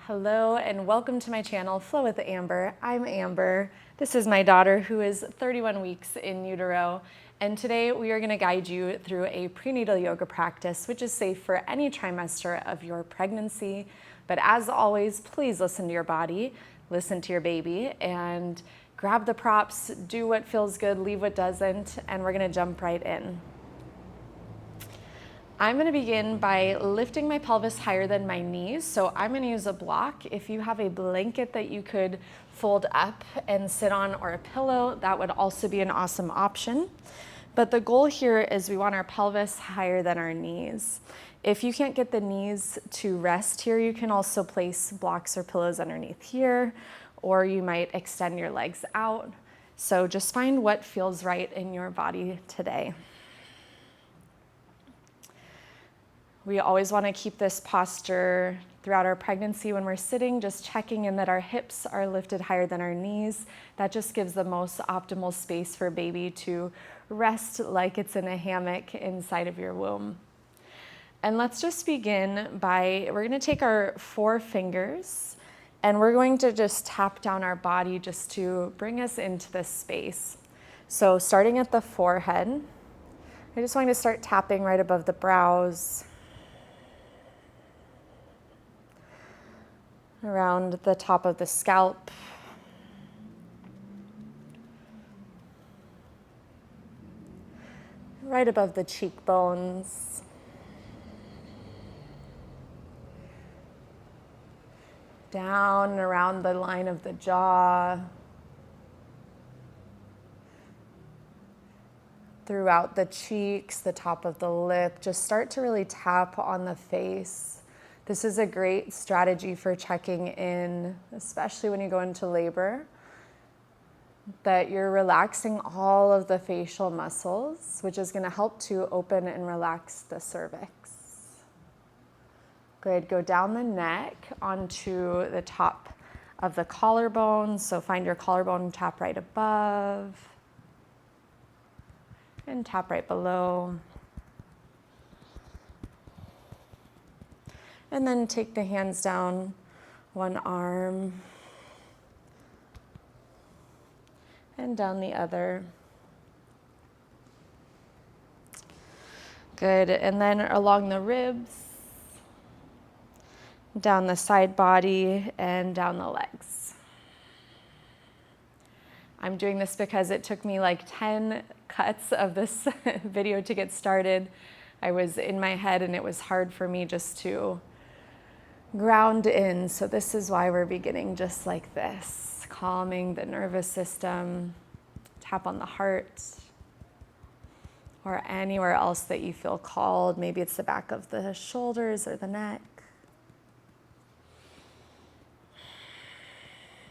Hello and welcome to my channel, Flow with Amber. I'm Amber. This is my daughter who is 31 weeks in utero, and today we are going to guide you through a prenatal yoga practice which is safe for any trimester of your pregnancy. But as always, please listen to your body, listen to your baby, and grab the props, do what feels good, leave what doesn't, and we're going to jump right in. I'm going to begin by lifting my pelvis higher than my knees. So I'm going to use a block. If you have a blanket that you could fold up and sit on, or a pillow, that would also be an awesome option. But the goal here is we want our pelvis higher than our knees. If you can't get the knees to rest here, you can also place blocks or pillows underneath here, or you might extend your legs out. So just find what feels right in your body today. We always want to keep this posture throughout our pregnancy when we're sitting, just checking in that our hips are lifted higher than our knees. That just gives the most optimal space for baby to rest like it's in a hammock inside of your womb. And let's just begin by, we're going to take our 4 fingers and we're going to just tap down our body just to bring us into this space. So starting at the forehead, I just want to start tapping right above the brows, around the top of the scalp, right above the cheekbones, down and around the line of the jaw, throughout the cheeks, the top of the lip. Just start to really tap on the face. This is a great strategy for checking in, especially when you go into labor, that you're relaxing all of the facial muscles, which is going to help to open and relax the cervix. Good. Go down the neck onto the top of the collarbone. So find your collarbone, tap right above, and tap right below. And then take the hands down one arm and down the other. Good. And then along the ribs, down the side body, and down the legs. I'm doing this because it took me like 10 cuts of this video to get started. I was in my head and it was hard for me just to ground in. So this is why we're beginning just like this, calming the nervous system, tap on the heart, or anywhere else that you feel called. Maybe it's the back of the shoulders or the neck.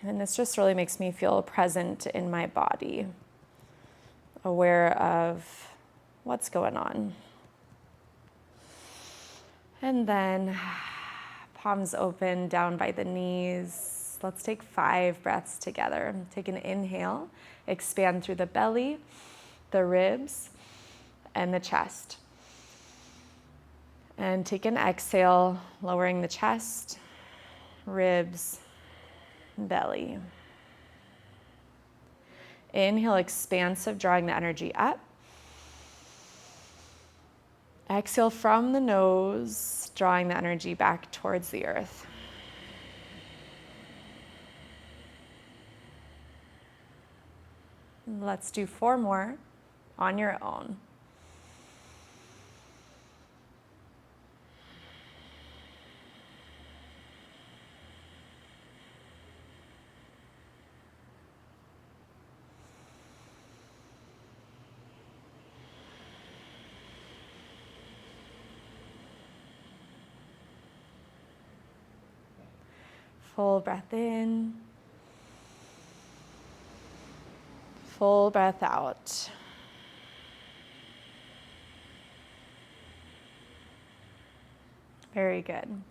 And this just really makes me feel present in my body, aware of what's going on. And then palms open down by the knees. Let's take 5 breaths together. Take an inhale, expand through the belly, the ribs, and the chest. And take an exhale, lowering the chest, ribs, belly. Inhale, expansive, drawing the energy up. Exhale from the nose, drawing the energy back towards the earth. Let's do 4 more on your own. Full breath in, full breath out. Very good.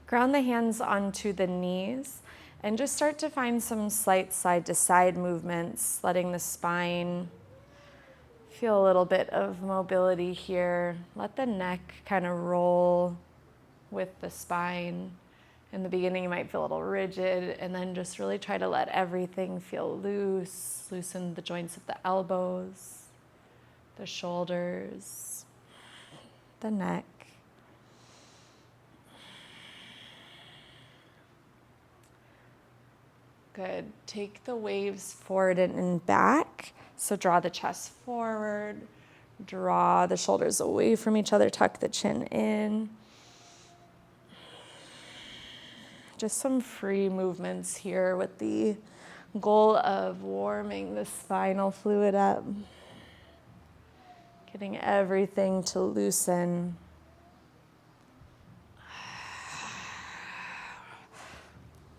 Ground the hands onto the knees and just start to find some slight side to side movements, letting the spine feel a little bit of mobility here. Let the neck kind of roll with the spine In the beginning, you might feel a little rigid, and then just really try to let everything feel loose. Loosen the joints of the elbows, the shoulders, the neck. Good. Take the waves forward and back. So draw the chest forward, draw the shoulders away from each other, tuck the chin in. Just some free movements here with the goal of warming the spinal fluid up, getting everything to loosen.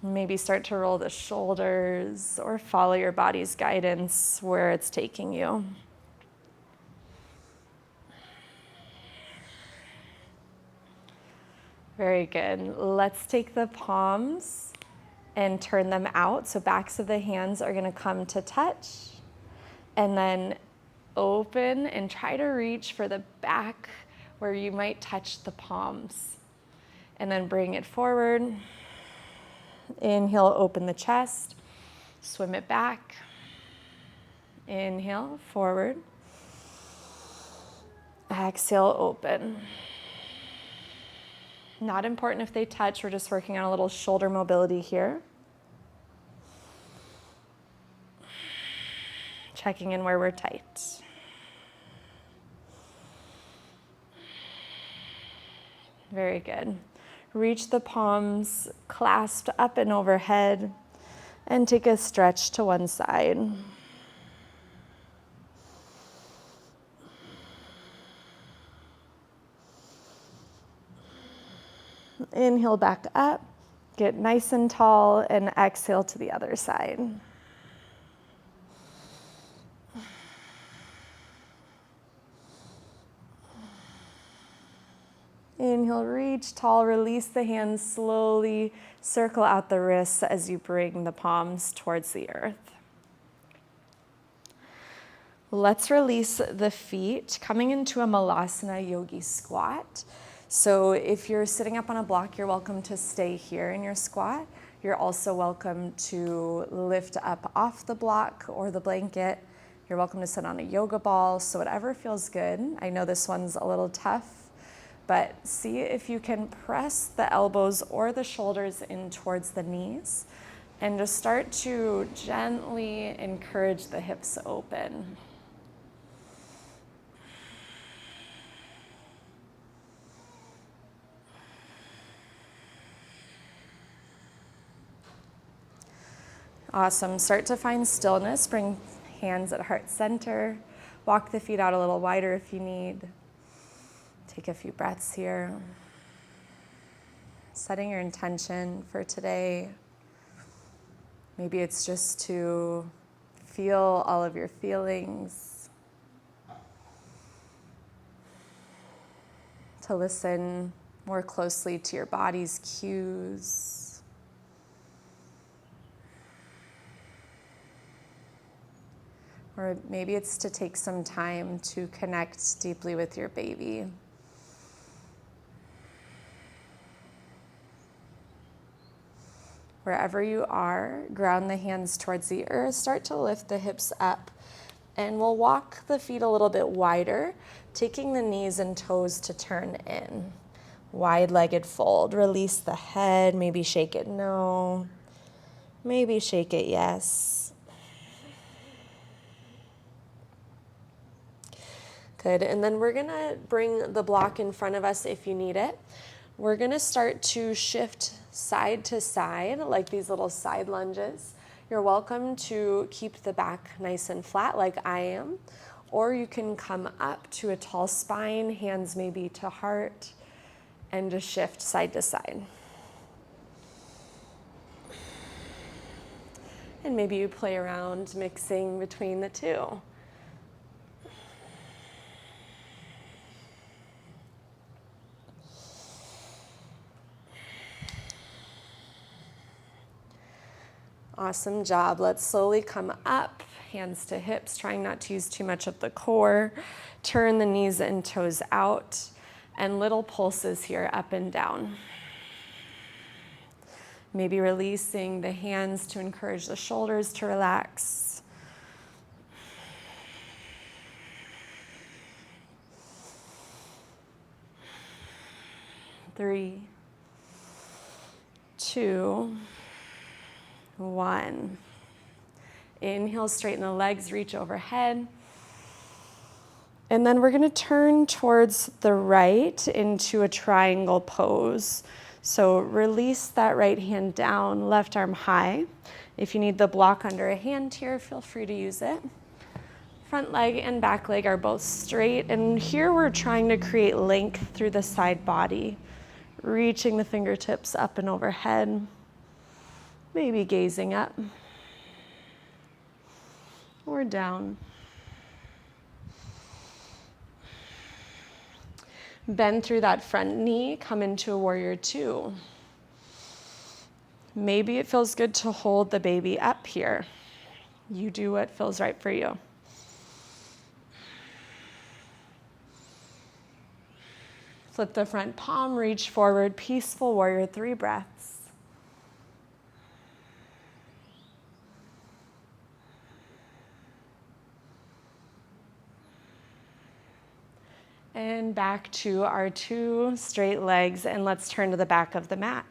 Maybe start to roll the shoulders or follow your body's guidance where it's taking you. Very good. Let's take the palms and turn them out. So backs of the hands are going to come to touch. And then open and try to reach for the back where you might touch the palms. And then bring it forward. Inhale, open the chest. Swim it back. Inhale, forward. Exhale, open. Not important if they touch, we're just working on a little shoulder mobility here. Checking in where we're tight. Very good. Reach the palms clasped up and overhead and take a stretch to one side. Inhale back up, get nice and tall, and exhale to the other side. Inhale, reach tall, release the hands slowly, circle out the wrists as you bring the palms towards the earth. Let's release the feet, coming into a Malasana Yogi squat. So if you're sitting up on a block, you're welcome to stay here in your squat. You're also welcome to lift up off the block or the blanket. You're welcome to sit on a yoga ball, so whatever feels good. I know this one's a little tough, but see if you can press the elbows or the shoulders in towards the knees and just start to gently encourage the hips open. Awesome. Start to find stillness. Bring hands at heart center. Walk the feet out a little wider if you need. Take a few breaths here. Setting your intention for today. Maybe it's just to feel all of your feelings. To listen more closely to your body's cues. Or maybe it's to take some time to connect deeply with your baby. Wherever you are, ground the hands towards the earth. Start to lift the hips up. And we'll walk the feet a little bit wider, taking the knees and toes to turn in. Wide-legged fold. Release the head. Maybe shake it no. Maybe shake it yes. Good, and then we're gonna bring the block in front of us if you need it. We're gonna start to shift side to side, like these little side lunges. You're welcome to keep the back nice and flat like I am, or you can come up to a tall spine, hands maybe to heart, and just shift side to side. And maybe you play around mixing between the two. Awesome job. Let's slowly come up, hands to hips, trying not to use too much of the core. Turn the knees and toes out, and little pulses here up and down. Maybe releasing the hands to encourage the shoulders to relax. Three, two, one. Inhale, straighten the legs, reach overhead. And then we're going to turn towards the right into a triangle pose. So release that right hand down, left arm high. If you need the block under a hand here, feel free to use it. Front leg and back leg are both straight. And here we're trying to create length through the side body, reaching the fingertips up and overhead, maybe gazing up or down. Bend through that front knee, come into a warrior two. Maybe it feels good to hold the baby up here. You do what feels right for you. Flip the front palm, reach forward, peaceful warrior, 3 breaths. And back to our 2 straight legs, and let's turn to the back of the mat.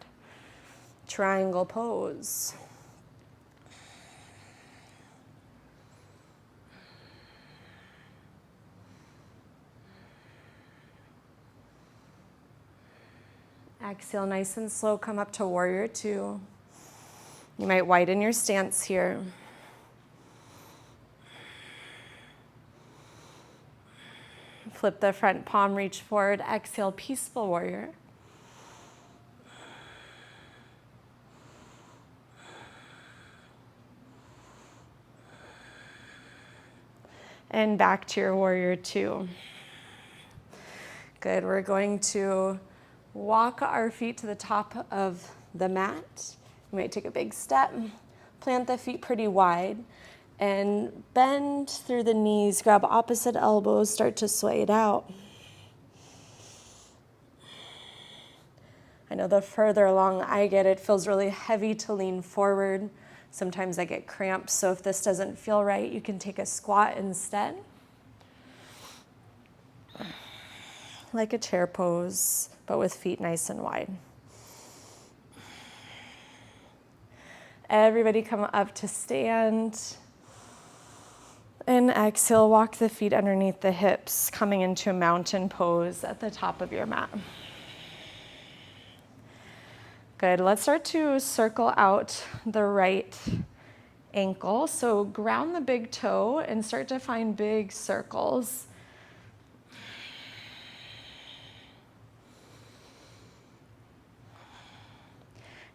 Triangle pose. Exhale nice and slow, come up to warrior 2. You might widen your stance here. Flip the front palm, reach forward, exhale, peaceful warrior. And back to your warrior 2. Good, we're going to walk our feet to the top of the mat. You might take a big step, plant the feet pretty wide, and bend through the knees, grab opposite elbows, start to sway it out. I know the further along I get, it feels really heavy to lean forward. Sometimes I get cramps, so if this doesn't feel right, you can take a squat instead. Like a chair pose, but with feet nice and wide. Everybody come up to stand. And exhale, walk the feet underneath the hips, coming into a mountain pose at the top of your mat. Good, let's start to circle out the right ankle. So ground the big toe and start to find big circles.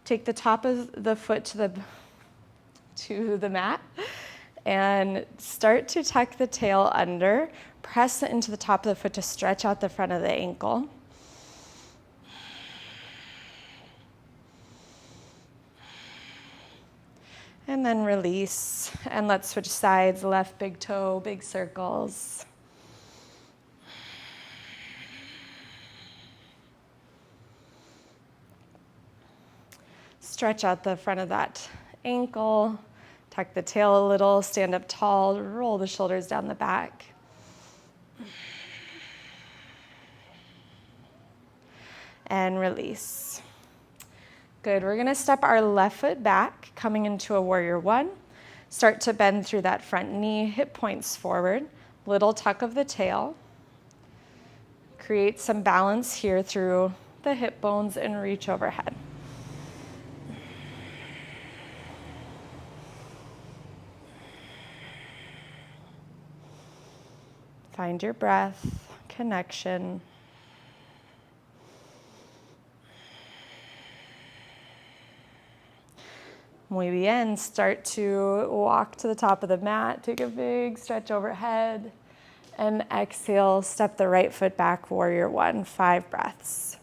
Take the top of the foot to the mat and start to tuck the tail under. Press it into the top of the foot to stretch out the front of the ankle. And then release. And let's switch sides. Left big toe, big circles. Stretch out the front of that ankle. Tuck the tail a little, stand up tall, roll the shoulders down the back. And release. Good, we're gonna step our left foot back, coming into a warrior 1. Start to bend through that front knee, hip points forward, little tuck of the tail. Create some balance here through the hip bones and reach overhead. Find your breath, connection. Muy bien, start to walk to the top of the mat, take a big stretch overhead, and exhale, step the right foot back, warrior 1, 5 breaths.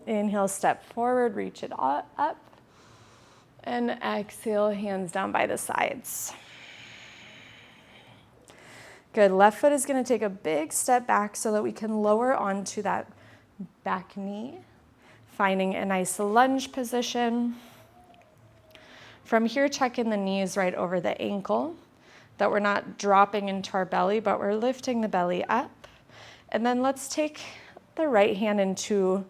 Inhale, step forward, reach it up. And exhale, hands down by the sides. Good. Left foot is going to take a big step back so that we can lower onto that back knee, finding a nice lunge position. From here, check in the knees right over the ankle, that we're not dropping into our belly, but we're lifting the belly up. And then let's take the right hand to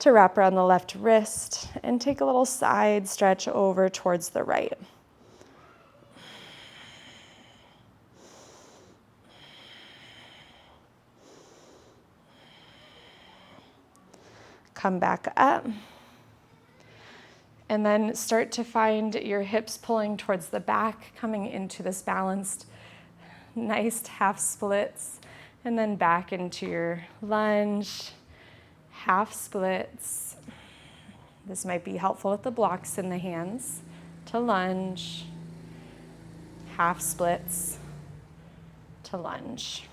wrap around the left wrist and take a little side stretch over towards the right. Come back up. And then start to find your hips pulling towards the back, coming into this balanced, nice half splits. And then back into your lunge, half splits. This might be helpful with the blocks in the hands. To lunge, half splits, to lunge.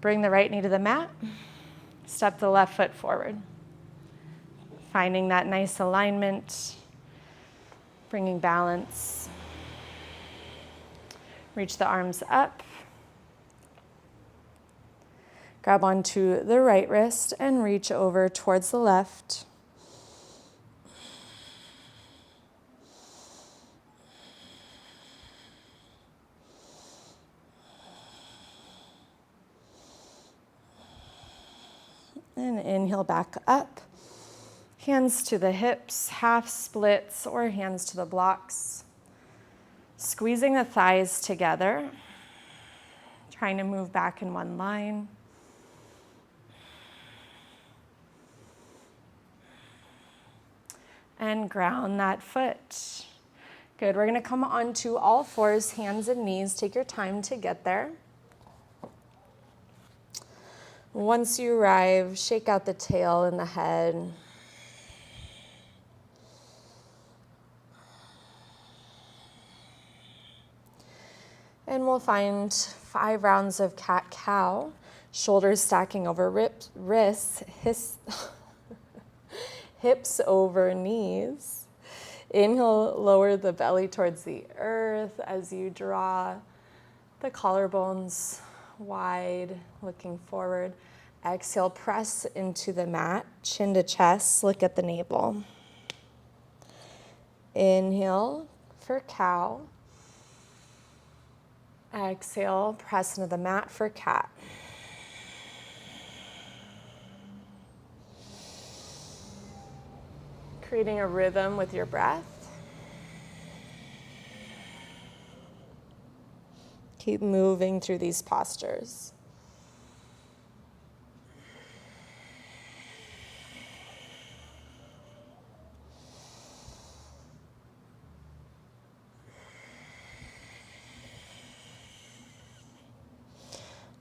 Bring the right knee to the mat. Step the left foot forward. Finding that nice alignment, bringing balance. Reach the arms up. Grab onto the right wrist and reach over towards the left. And inhale back up. Hands to the hips, half splits, or hands to the blocks. Squeezing the thighs together. Trying to move back in one line. And ground that foot. Good. We're going to come onto all fours, hands and knees. Take your time to get there. Once you arrive, shake out the tail and the head. And we'll find 5 rounds of cat-cow, shoulders stacking over wrists, hips over knees. Inhale, lower the belly towards the earth as you draw the collarbones wide, looking forward. Exhale, press into the mat, chin to chest, look at the navel. Inhale for cow. Exhale, press into the mat for cat. Creating a rhythm with your breath. Keep moving through these postures.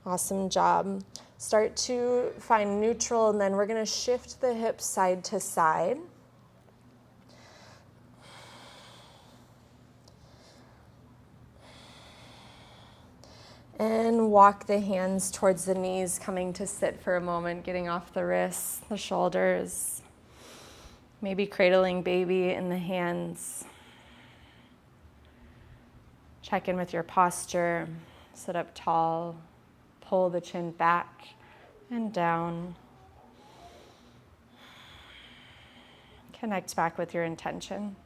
Awesome job. Start to find neutral, and then we're going to shift the hips side to side. And walk the hands towards the knees, coming to sit for a moment, getting off the wrists, the shoulders. Maybe cradling baby in the hands. Check in with your posture. Sit up tall. Pull the chin back and down. Connect back with your intention.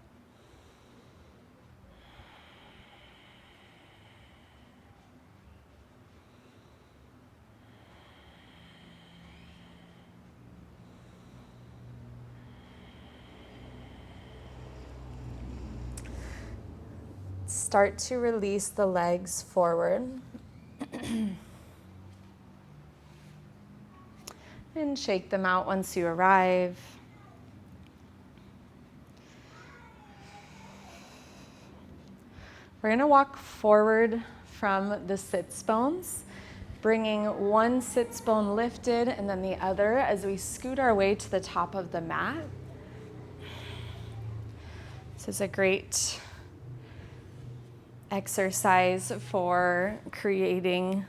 Start to release the legs forward. And shake them out once you arrive. We're going to walk forward from the sits bones, bringing one sits bone lifted and then the other as we scoot our way to the top of the mat. This is a great exercise for creating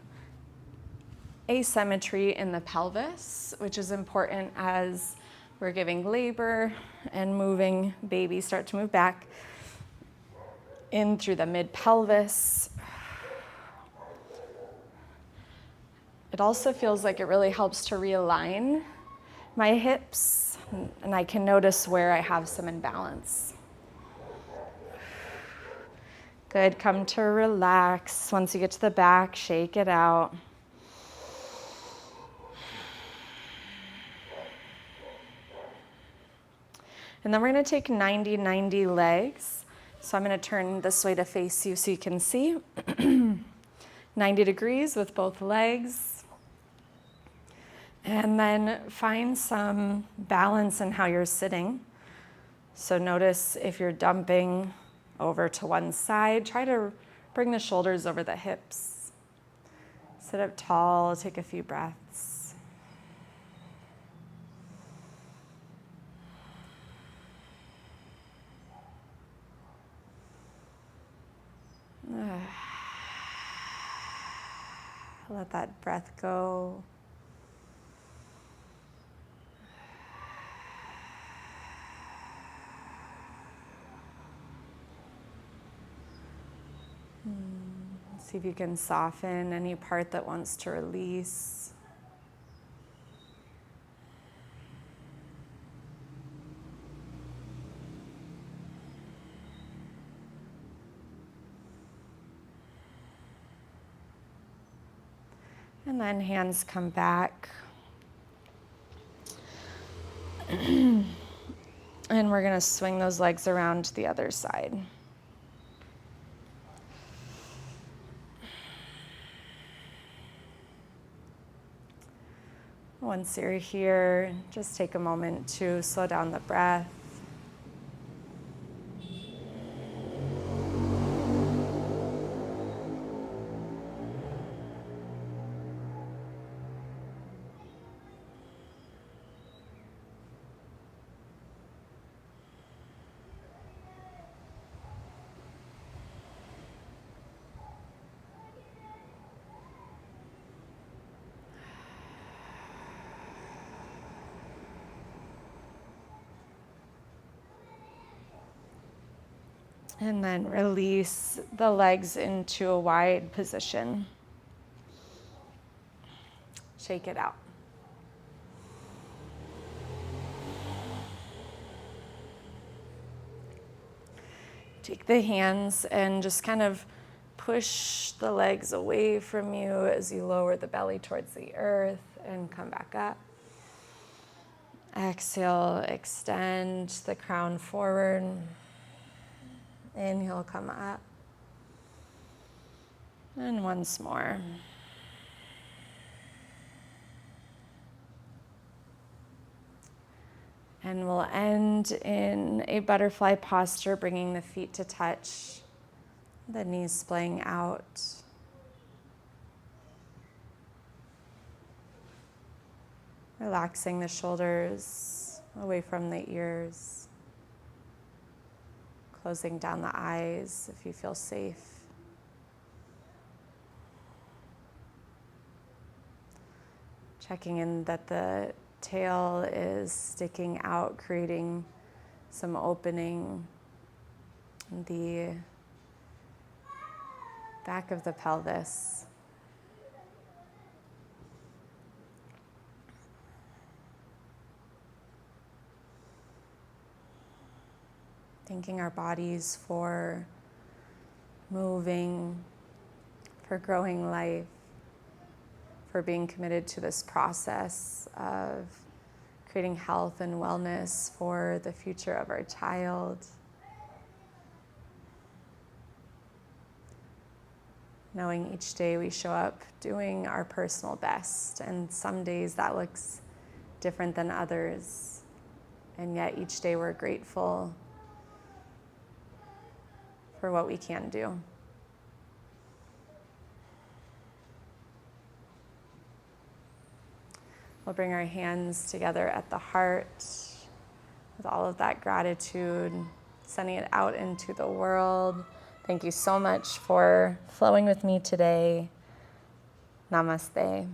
asymmetry in the pelvis, which is important as We're giving labor and moving baby. Start to move back in through the mid-pelvis. It also feels like it really helps to realign my hips, and I can notice where I have some imbalance. Good, come to relax. Once you get to the back, shake it out. And then we're gonna take 90-90 legs. So I'm gonna turn this way to face you so you can see. 90 degrees with both legs. And then find some balance in how you're sitting. So notice if you're dumping over to one side, try to bring the shoulders over the hips. Sit up tall, take a few breaths. Let that breath go. See if you can soften any part that wants to release. And then hands come back. And we're going to swing those legs around to the other side. Once you're here, just take a moment to slow down the breath. And then release the legs into a wide position. Shake it out. Take the hands and just kind of push the legs away from you as you lower the belly towards the earth and come back up. Exhale, extend the crown forward. Inhale, come up. And once more. And we'll end in a butterfly posture, bringing the feet to touch, the knees splaying out. Relaxing the shoulders away from the ears. Closing down the eyes if you feel safe. Checking in that the tail is sticking out, creating some opening in the back of the pelvis. Thanking our bodies for moving, for growing life, for being committed to this process of creating health and wellness for the future of our child. Knowing each day we show up doing our personal best, and some days that looks different than others, and yet each day we're grateful for what we can do. We'll bring our hands together at the heart with all of that gratitude, sending it out into the world. Thank you so much for flowing with me today. Namaste.